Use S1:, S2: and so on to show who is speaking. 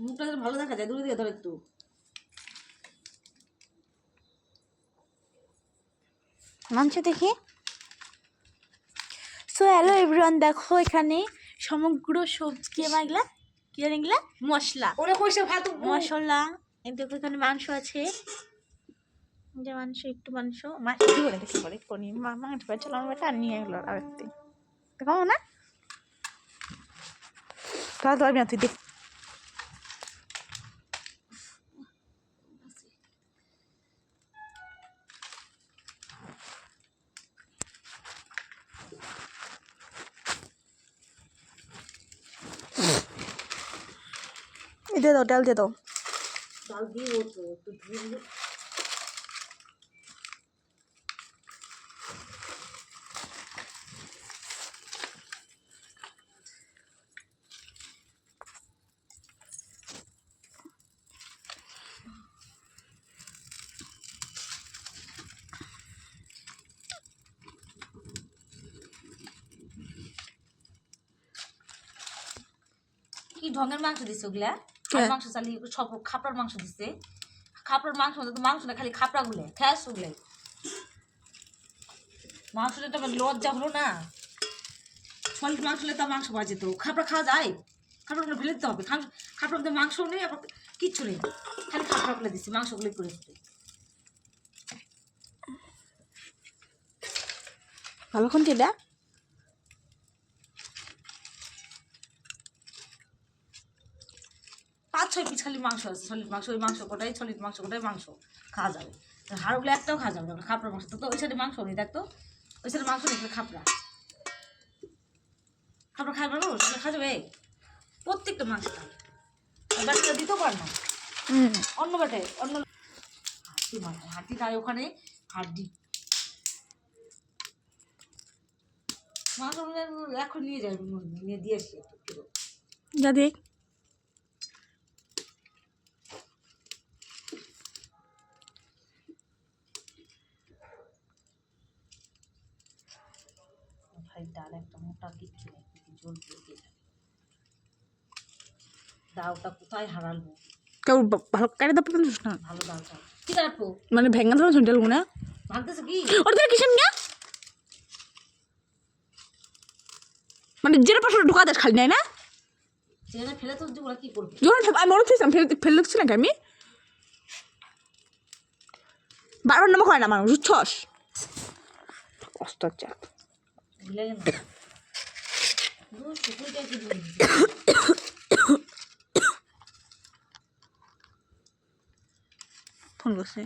S1: মুখটা যেন ভালো দেখা যায়, দূরে দিকে ধর একটু।
S2: মাংস দেখি। সো হ্যালো এভরিওয়ান, দেখো এখানে সমগ্র সবজি কি এগুলা কি এগুলা মশলা,
S1: ওরে কইছে ভাত
S2: মশলা। এই দেখো এখানে মাংস আছে, যে মাংস একটু মাংস মাছ দিব না দেখি পরে কোনি মাংস চলো আমার বেটা নিয়ে গেল আর একটু দেখো না তাহলে তো আমি তুই দেখ दे दो डाल दे दो
S1: ডাল দিয়ে ও তো একটু ধুয়ে কি ঢঙের মাংস দিছে ওগুলা। আর মাংস চালিয়ে সব খাপড়ার মাংস দিছে। খাপড়ার মাংস তো মাংস না, খালি খাপড়া গুলে খ্যাস ওগুলাই। মাংসটা তো লজ্জা হলো না। সলিড মাংস হলে তো মাংস পাওয়া যেত, খাপড়া খাওয়া যায়? খাপড়াগুলো ফেলে দিতে হবে। খাপড়ার মধ্যে মাংস নেই, আবার কিচ্ছু নেই, খালি খাপড়াগুলো দিচ্ছে, মাংসগুলোই করেছে।
S2: ভালোক্ষণ চিলা
S1: 5-6 পিস খালি মাংস আছে, সলিড মাংস। ওই মাংস কোটাই সলিড মাংস কোটাই মাংস খাওয়া যাবে। হাড়গুলো একটাও খাওয়া যাবে না। খাপড়ার মাংস তো ওই সাইডে মাংস নেই, দেখতো ওই সাইডে মাংস নেই, খাপড়া খাপড়া খাই পারবো, খাওয়া যাবে প্রত্যেকটা মাংস। বাটিটা দিতেও পার না, অন্য বাটে অন্য হাড্ডি মাংস। হাড্ডি তাই ওখানে হাড্ডি মাংস এখন নিয়ে যাবে, নিয়ে দিয়ে আসি
S2: যা দেখ
S1: ভাই। ডাল একটা মোটা কিচ্ছু নেই, জল দিয়ে যাবে। ডালটা কোথায় হারালবো?
S2: কেউ ভালো কাটে দাও কিন্তু না
S1: ভালো ডালটা কি কাটবো,
S2: মানে ভেঙে দাও শুনতে লাগবো না
S1: ভাঙতেছে কি
S2: ওর তোর কিসের নিয়ে মানে যেটা পাশে ঢোকা দেশ খালি নাই না
S1: যেখানে ফেলে তো ওরা কি করবে?
S2: যখন আমি মনে হচ্ছিলাম ফেলে দিচ্ছি নাকি আমি বারবার নামা হয় না মানুষ বুঝছস কষ্ট হচ্ছে
S1: ভুলে গেল
S2: ফোন করছে